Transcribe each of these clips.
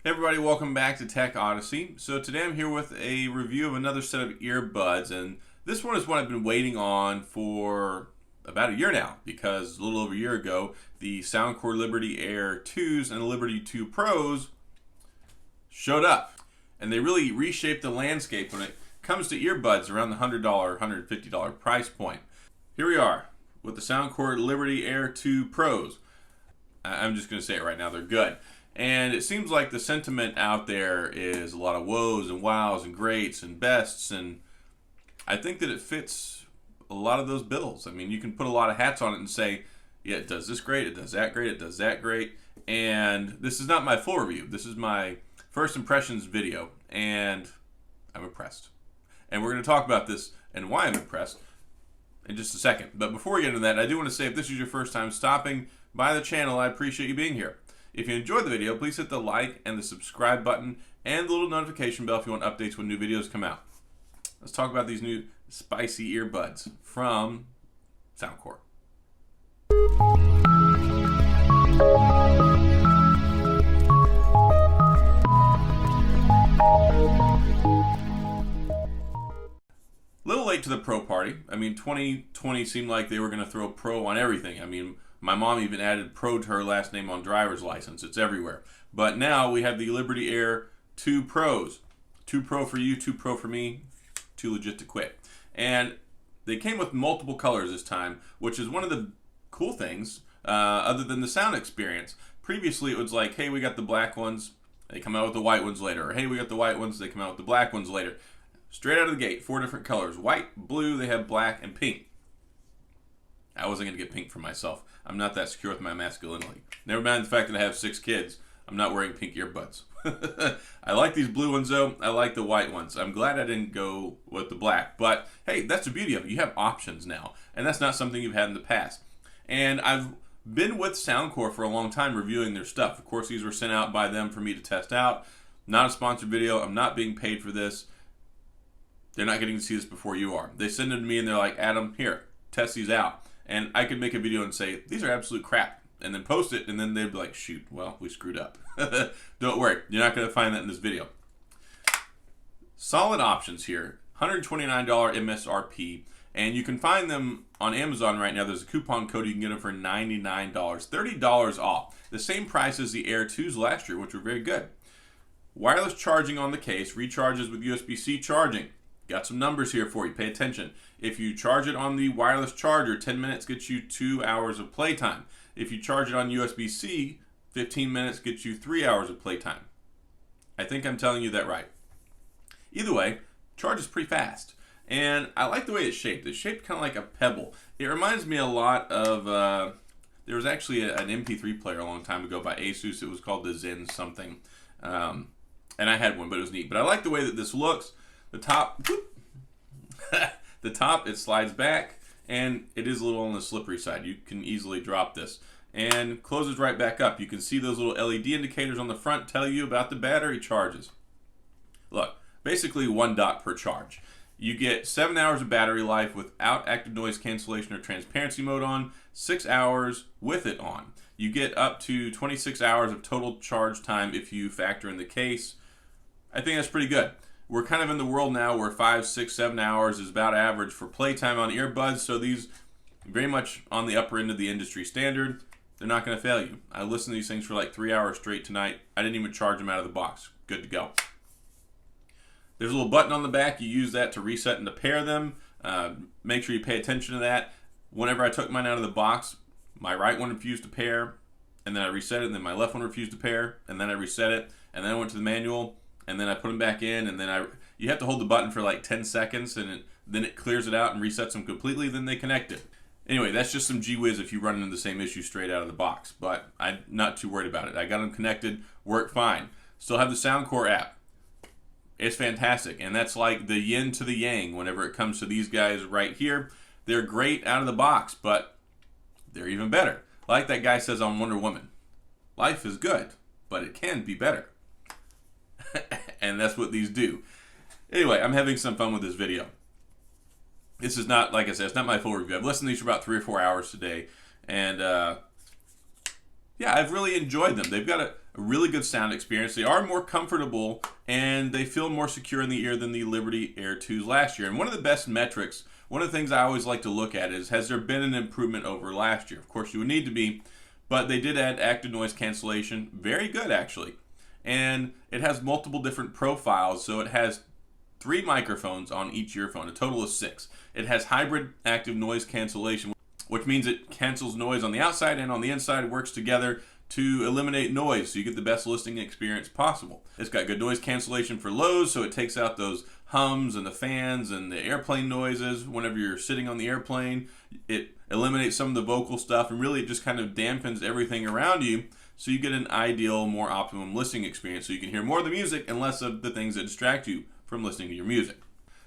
Hey everybody, welcome back to Tech Odyssey. So today I'm here with a review of another set of earbuds, and this one is one I've been waiting on for about a year now, because a little over a year ago the Soundcore Liberty Air 2s and the Liberty 2 Pros showed up, and they really reshaped the landscape when it comes to earbuds around the $100, $150 price point. Here we are with the Soundcore Liberty Air 2 Pros. I'm just going to say it right now, they're good. And it seems like the sentiment out there is a lot of woes and wows and greats and bests, and I think that it fits a lot of those bills. I mean, you can put a lot of hats on it and say, yeah, it does this great, it does that great, it does that great. And this is not my full review. This is my first impressions video, and I'm impressed. And we're going to talk about this and why I'm impressed in just a second. But before we get into that, I do want to say if this is your first time stopping by the channel, I appreciate you being here. If you enjoyed the video, please hit the like and the subscribe button and the little notification bell if you want updates when new videos come out. Let's talk about these new spicy earbuds from Soundcore. Little late to the Pro party. I mean, 2020 seemed like they were going to throw Pro on everything. I mean, my mom even added Pro to her last name on driver's license. It's everywhere. But now we have the Liberty Air 2 Pros. 2 Pro for you, 2 Pro for me, 2 legit to quit. And they came with multiple colors this time, which is one of the cool things other than the sound experience. Previously it was like, hey, we got the black ones, they come out with the white ones later. Or hey, we got the white ones, they come out with the black ones later. Straight out of the gate, 4 different colors. White, blue, they have black, and pink. I wasn't going to get pink for myself. I'm not that secure with my masculinity. Never mind the fact that I have 6 kids. I'm not wearing pink earbuds. I like these blue ones though. I like the white ones. I'm glad I didn't go with the black. But hey, that's the beauty of it. You have options now. And that's not something you've had in the past. And I've been with Soundcore for a long time reviewing their stuff. Of course, these were sent out by them for me to test out. Not a sponsored video. I'm not being paid for this. They're not getting to see this before you are. They send them to me and they're like, Adam, here, test these out. And I could make a video and say, these are absolute crap. And then post it, and then they'd be like, shoot, well, we screwed up. Don't worry, you're not going to find that in this video. Solid options here. $129 MSRP. And you can find them on Amazon right now. There's a coupon code. You can get them for $99. $30 off. The same price as the Air 2s last year, which were very good. Wireless charging on the case. Recharges with USB-C charging. Got some numbers here for you. Pay attention. If you charge it on the wireless charger, 10 minutes gets you 2 hours of playtime. If you charge it on USB-C, 15 minutes gets you 3 hours of playtime. I think I'm telling you that right. Either way, charges pretty fast. And I like the way it's shaped. It's shaped kind of like a pebble. It reminds me a lot of, there was actually an MP3 player a long time ago by Asus. It was called the Zen something. And I had one, but it was neat. But I like the way that this looks. The top, the top, it slides back, and it is a little on the slippery side. You can easily drop this. And closes right back up. You can see those little LED indicators on the front tell you about the battery charges. Look, basically 1 dot per charge. You get 7 hours of battery life without active noise cancellation or transparency mode on, 6 hours with it on. You get up to 26 hours of total charge time if you factor in the case. I think that's pretty good. We're kind of in the world now where 5, 6, 7 hours is about average for playtime on earbuds, so these very much on the upper end of the industry standard. They're not going to fail you. I listened to these things for like 3 hours straight tonight. I didn't even charge them out of the box. Good to go. There's a little button on the back. You use that to reset and to pair them. Make sure you pay attention to that. Whenever I took mine out of the box, my right one refused to pair, and then I reset it, and then my left one refused to pair, and then I reset it, and then I went to the manual, and then I put them back in, and then you have to hold the button for like 10 seconds, and then it clears it out and resets them completely, then they connect it. Anyway, that's just some gee whiz if you run into the same issue straight out of the box, but I'm not too worried about it. I got them connected, work fine. Still have the Soundcore app. It's fantastic, and that's like the yin to the yang whenever it comes to these guys right here. They're great out of the box, but they're even better. Like that guy says on Wonder Woman, life is good, but it can be better. And that's what these do. Anyway, I'm having some fun with this video. This is not, like I said, it's not my full review. I've listened to these for about 3 or 4 hours today, and Yeah, I've really enjoyed them. They've got a really good sound experience. They are more comfortable and they feel more secure in the ear than the Liberty Air 2s last year. And one of the best metrics, one of the things I always like to look at is, has there been an improvement over last year? Of course, you would need to be, but they did add active noise cancellation. Very good, actually. And it has multiple different profiles, so it has 3 microphones on each earphone, a total of 6. It has hybrid active noise cancellation, which means it cancels noise on the outside and on the inside, works together to eliminate noise so you get the best listening experience possible. It's got good noise cancellation for lows, so it takes out those hums and the fans and the airplane noises whenever you're sitting on the airplane. It eliminates some of the vocal stuff, and really it just kind of dampens everything around you so you get an ideal, more optimum listening experience, so you can hear more of the music and less of the things that distract you from listening to your music.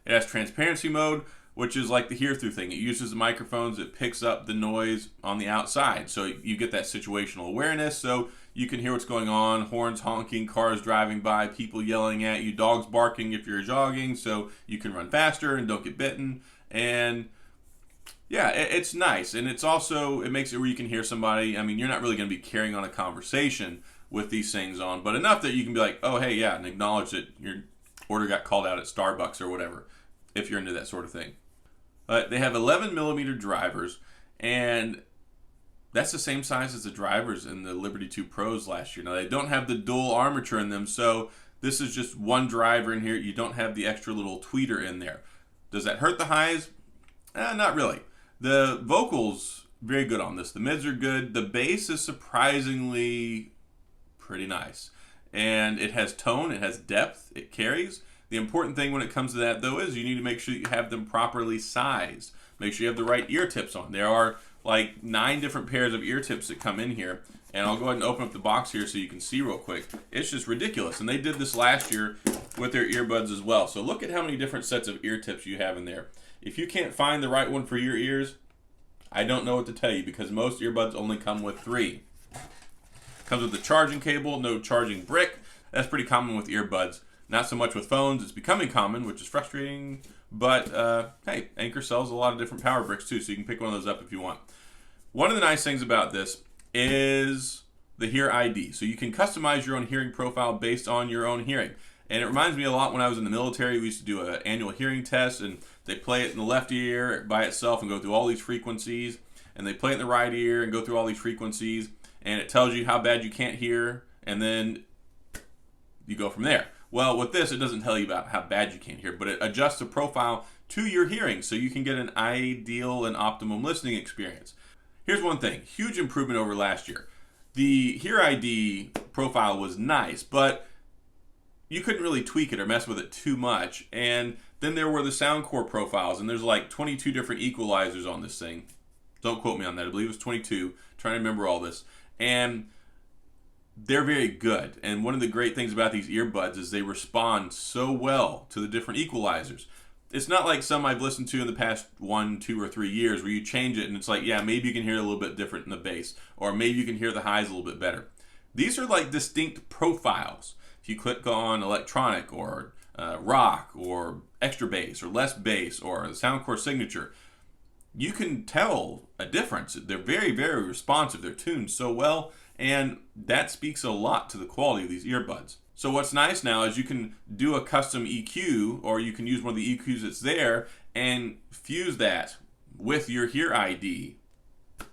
It has transparency mode, which is like the hear-through thing. It uses the microphones, it picks up the noise on the outside. So you get that situational awareness, so you can hear what's going on, horns honking, cars driving by, people yelling at you, dogs barking if you're jogging, so you can run faster and don't get bitten. And yeah, it's nice. And it's also, it makes it where you can hear somebody. I mean, you're not really going to be carrying on a conversation with these things on, but enough that you can be like, oh, hey, yeah, and acknowledge that your order got called out at Starbucks or whatever, if you're into that sort of thing. They have 11 millimeter drivers, and that's the same size as the drivers in the Liberty 2 Pros last year. Now, they don't have the dual armature in them, so this is just one driver in here. You don't have the extra little tweeter in there. Does that hurt the highs? Not really. The vocals, very good on this. The mids are good. The bass is surprisingly pretty nice. And it has tone, it has depth, it carries. The important thing when it comes to that, though, is you need to make sure you have them properly sized. Make sure you have the right ear tips on. There are like 9 different pairs of ear tips that come in here. And I'll go ahead and open up the box here so you can see real quick. It's just ridiculous. And they did this last year with their earbuds as well. So look at how many different sets of ear tips you have in there. If you can't find the right one for your ears, I don't know what to tell you, because most earbuds only come with 3. Comes with the charging cable, no charging brick. That's pretty common with earbuds. Not so much with phones. It's becoming common, which is frustrating. But, hey, Anker sells a lot of different power bricks, too, so you can pick one of those up if you want. One of the nice things about this is the HearID. So you can customize your own hearing profile based on your own hearing. And it reminds me a lot when I was in the military. We used to do an annual hearing test, and they play it in the left ear by itself and go through all these frequencies. And they play it in the right ear and go through all these frequencies. And it tells you how bad you can't hear, and then you go from there. Well, with this, it doesn't tell you about how bad you can't hear, but it adjusts the profile to your hearing so you can get an ideal and optimum listening experience. Here's one thing, huge improvement over last year. The HearID profile was nice, but you couldn't really tweak it or mess with it too much. And then there were the Soundcore profiles, and there's like 22 different equalizers on this thing. Don't quote me on that. I believe it was 22. I'm trying to remember all this. And they're very good. And one of the great things about these earbuds is they respond so well to the different equalizers. It's not like some I've listened to in the past 1, 2, or 3 years where you change it and it's like, yeah, maybe you can hear it a little bit different in the bass, or maybe you can hear the highs a little bit better. These are like distinct profiles. If you click on electronic or rock or extra bass or less bass or the Soundcore signature, you can tell a difference. They're very, very responsive. They're tuned so well, and that speaks a lot to the quality of these earbuds. So what's nice now is you can do a custom EQ, or you can use one of the EQs that's there and fuse that with your HearID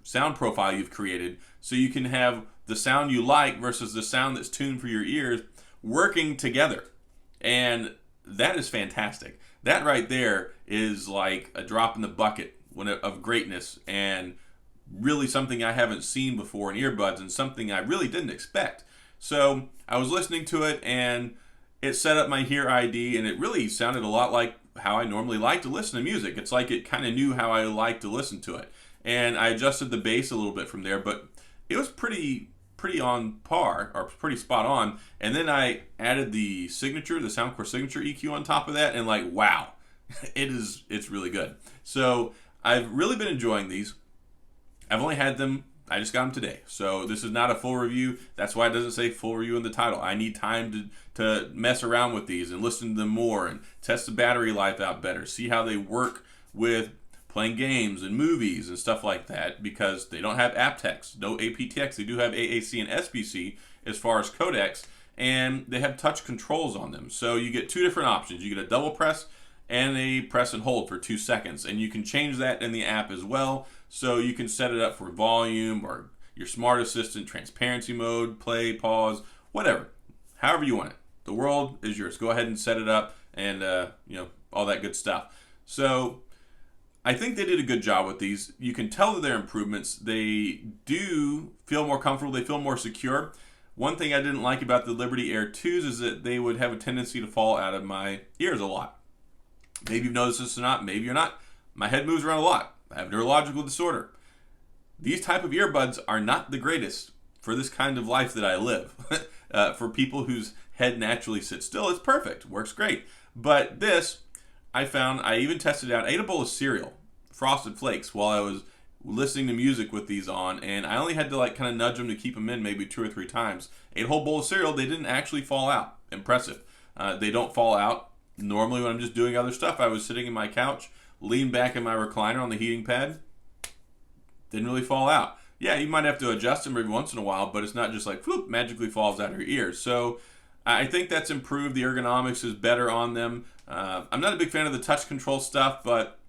sound profile you've created, so you can have the sound you like versus the sound that's tuned for your ears working together. And that is fantastic. That right there is like a drop in the bucket of greatness, and really something I haven't seen before in earbuds, and something I really didn't expect. So I was listening to it, and it set up my HearID, and it really sounded a lot like how I normally like to listen to music. It's like it kind of knew how I like to listen to it. And I adjusted the bass a little bit from there, but it was pretty on par, or pretty spot on. And then I added the signature, the Soundcore signature EQ on top of that, and like, wow, it's really good. So I've really been enjoying these. I've only had them, I just got them today. So this is not a full review. That's why it doesn't say full review in the title. I need time to mess around with these and listen to them more and test the battery life out better, see how they work with playing games and movies and stuff like that, because they don't have aptX, no aptX. They do have AAC and SBC as far as codecs, and they have touch controls on them. So you get two different options. You get a double press and a press and hold for 2 seconds, and you can change that in the app as well. So you can set it up for volume or your smart assistant, transparency mode, play, pause, whatever, however you want it. The world is yours. Go ahead and set it up, and all that good stuff. So I think they did a good job with these. You can tell that they're improvements. They do feel more comfortable. They feel more secure. One thing I didn't like about the Liberty Air 2s is that they would have a tendency to fall out of my ears a lot. Maybe you've noticed this or not. Maybe you're not. My head moves around a lot. I have neurological disorder. These type of earbuds are not the greatest for this kind of life that I live. For people whose head naturally sits still, it's perfect. Works great. But this, I found, I even tested out. I ate a bowl of cereal, Frosted Flakes, while I was listening to music with these on, and I only had to kind of nudge them to keep them in maybe 2 or 3 times. Ate a whole bowl of cereal. They didn't actually fall out. Impressive. They don't fall out. Normally when I'm just doing other stuff, I was sitting in my couch, leaned back in my recliner on the heating pad. Didn't really fall out. Yeah, you might have to adjust them every once in a while, but it's not just like, whoop, magically falls out of your ears. So I think that's improved. The ergonomics is better on them. I'm not a big fan of the touch control stuff, but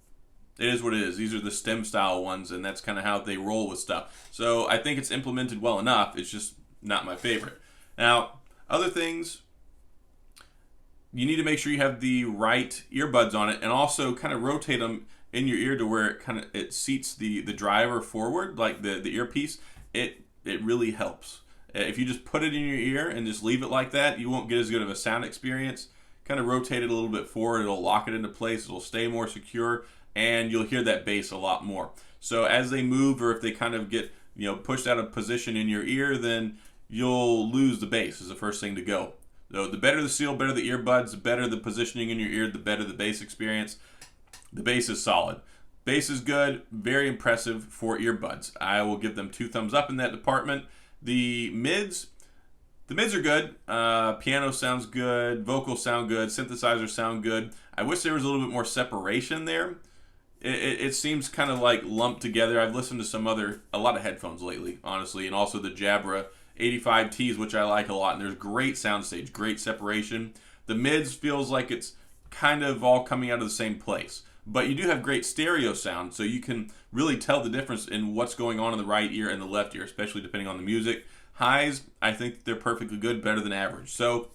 it is what it is. These are the stem style ones, and that's kind of how they roll with stuff. So I think it's implemented well enough. It's just not my favorite. Now, other things, you need to make sure you have the right earbuds on it, and also kind of rotate them in your ear to where it seats the driver forward, like the earpiece. It really helps. If you just put it in your ear and just leave it like that, you won't get as good of a sound experience. Kind of rotate it a little bit forward. It'll lock it into place. It'll stay more secure, and you'll hear that bass a lot more. So as they move, or if they kind of get pushed out of position in your ear, then you'll lose the bass is the first thing to go. So the better the seal, better the earbuds, the better the positioning in your ear, the better the bass experience. The bass is solid. Bass is good, very impressive for earbuds. I will give them 2 thumbs up in that department. The mids are good. Piano sounds good, vocals sound good, synthesizers sound good. I wish there was a little bit more separation there. It seems kind of like lumped together. I've listened to a lot of headphones lately, honestly, and also the Jabra 85Ts, which I like a lot, and there's great soundstage, great separation. The mids feels like it's kind of all coming out of the same place, but you do have great stereo sound, so you can really tell the difference in what's going on in the right ear and the left ear, especially depending on the music. Highs, I think they're perfectly good, better than average. So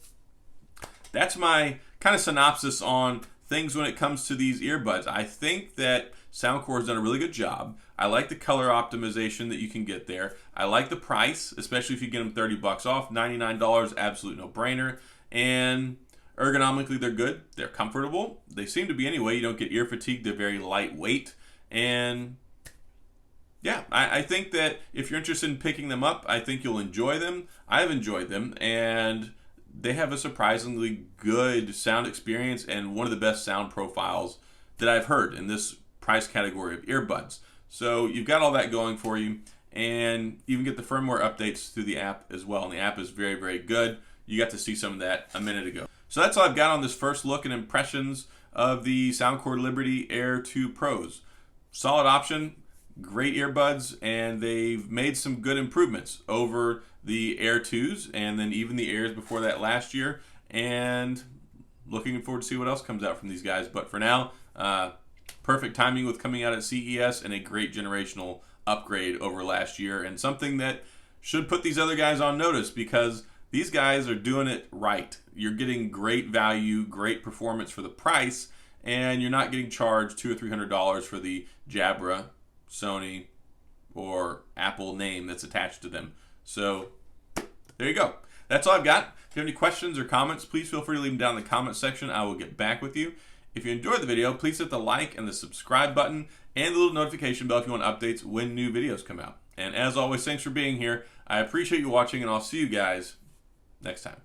that's my kind of synopsis on things when it comes to these earbuds. I think that Soundcore has done a really good job. I like the color optimization that you can get there. I like the price, especially if you get them $30 off. $99, absolute no-brainer. And ergonomically, they're good. They're comfortable. They seem to be anyway. You don't get ear fatigue. They're very lightweight. And yeah, I think that if you're interested in picking them up, I think you'll enjoy them. I've enjoyed them, and they have a surprisingly good sound experience and one of the best sound profiles that I've heard in this price category of earbuds. So you've got all that going for you, and you can get the firmware updates through the app as well. And the app is very, very good. You got to see some of that a minute ago. So that's all I've got on this first look and impressions of the Soundcore Liberty Air 2 Pros. Solid option, great earbuds, and they've made some good improvements over the Air 2s and then even the Airs before that last year. And looking forward to see what else comes out from these guys. But for now, perfect timing with coming out at CES and a great generational upgrade over last year, and something that should put these other guys on notice, because these guys are doing it right. You're getting great value, great performance for the price, and you're not getting charged $200 or $300 for the Jabra, Sony, or Apple name that's attached to them. So there you go. That's all I've got. If you have any questions or comments, please feel free to leave them down in the comment section. I will get back with you. If you enjoyed the video, please hit the like and the subscribe button and the little notification bell if you want updates when new videos come out. And as always, thanks for being here. I appreciate you watching, and I'll see you guys next time.